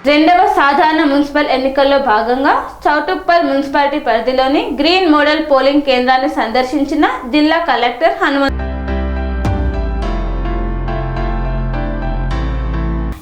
రెండవ సాధారణ మున్సిపల్ ఎన్నికల్లో భాగంగా చౌటుప్పల్ మున్సిపాలిటీ పరిధిలోని గ్రీన్ మోడల్ పోలింగ్ కేంద్రాన్ని సందర్శించిన జిల్లా కలెక్టర్ హనుమంత్.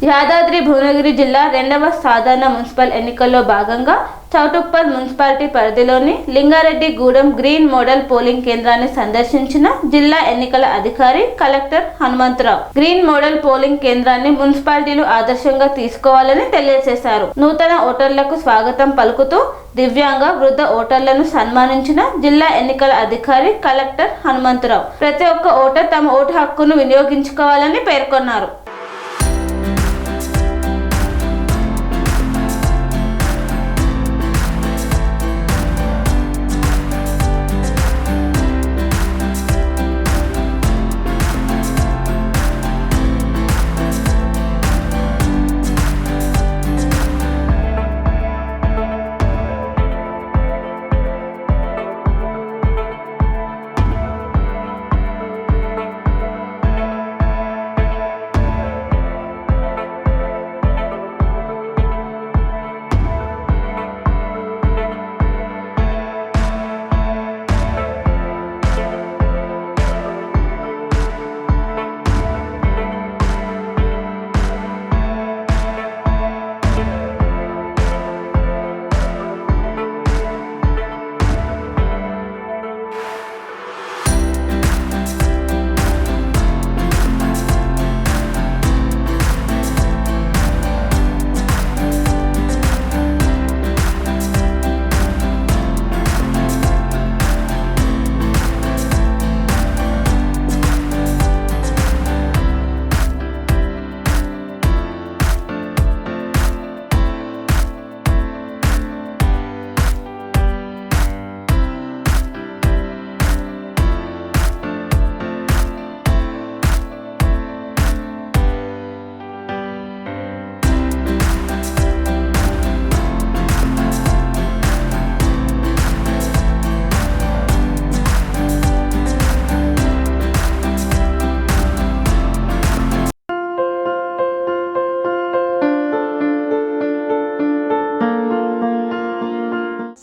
యాదాద్రి భువనగిరి జిల్లా రెండవ సాధారణ మున్సిపల్ ఎన్నికల్లో భాగంగా చౌటుప్పల్ మున్సిపాలిటీ పరిధిలోని లింగారెడ్డిగూడెం గ్రీన్ మోడల్ పోలింగ్ కేంద్రాన్ని సందర్శించిన జిల్లా ఎన్నికల అధికారి collector Hanumantha Rao. Green model polling కేంద్రాన్ని మున్సిపాలిటీలు ఆదర్శంగా తీసుకోవాలని తెలియజేశారు. నూతన ఓటర్లకు స్వాగతం పలుకుతూ దివ్యాంగ వృద్ధ ఓటర్లను సన్మానించిన జిల్లా ఎన్నికల అధికారి కలెక్టర్ హనుమంతరావు. ప్రతి ఒక్క ఓటర్ తమ ఓటు హక్కును వినియోగించుకోవాలని పేర్కొన్నారు.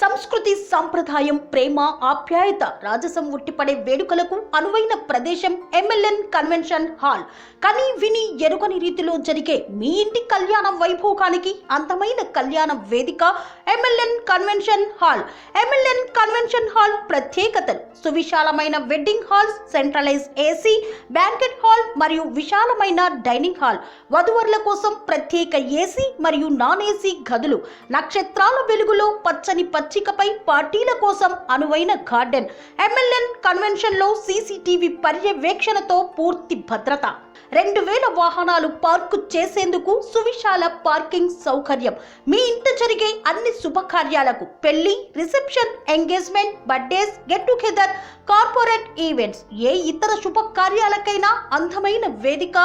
సంస్కృతి సంప్రదాయం ప్రేమ ఆప్యాయత రాజసం ఉట్టిపడే వేడుకలకు అనువైన ప్రదేశం ఎంఎల్ఎన్ కన్వెన్షన్ హాల్. కని విని ఎరుగని రీతిలో జరిగే మీ ఇంటి కళ్యాణ వైభోగానికి అందమైన కళ్యాణ వేదిక MLN convention hall. MLN convention hall ప్రత్యేకతలు: సువిశాలమైన wedding halls, centralize AC banquet hall మరియు విశాలమైన డైనింగ్ హాల్, వధువరుల కోసం ప్రత్యేక ఏసీ మరియు నాన్ ఏసీ గదులు, నక్షత్రాల వెలుగులో పచ్చని పచ్చికపై పార్టీల కోసం అనువైన గార్డెన్. ఎంఎల్ఎన్ కన్వెన్షన్ లో సీసీటీవీ పర్యవేక్షణతో పూర్తి భద్రత, 2000 వాహనాలు పార్కు చేసేందుకు సువిశాల పార్కింగ్ సౌకర్యం. మీ ఇంట జరిగే అన్ని శుభకార్యాలకు, పెళ్లి, reception, engagement, birthdays, get together, corporate events, ఏ ఇతర శుభకార్యాలకైనా అందమైన వేదిక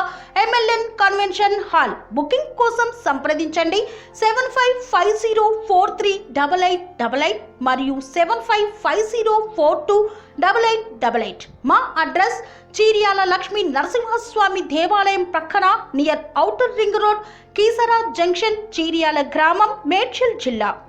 ఎంఎల్ఎన్ కన్వెన్షన్ హాల్. బుకింగ్ కోసం సంప్రదించండి 7550438888 మరియు 7550428888. మా అడ్రస్ చీర్యాల లక్ష్మీ నరసింహస్వామి దేవాలయం ప్రక్కన, near outer ring road, Keesara junction, Cheeryal గ్రామం, మేడ్చల్ జిల్లా.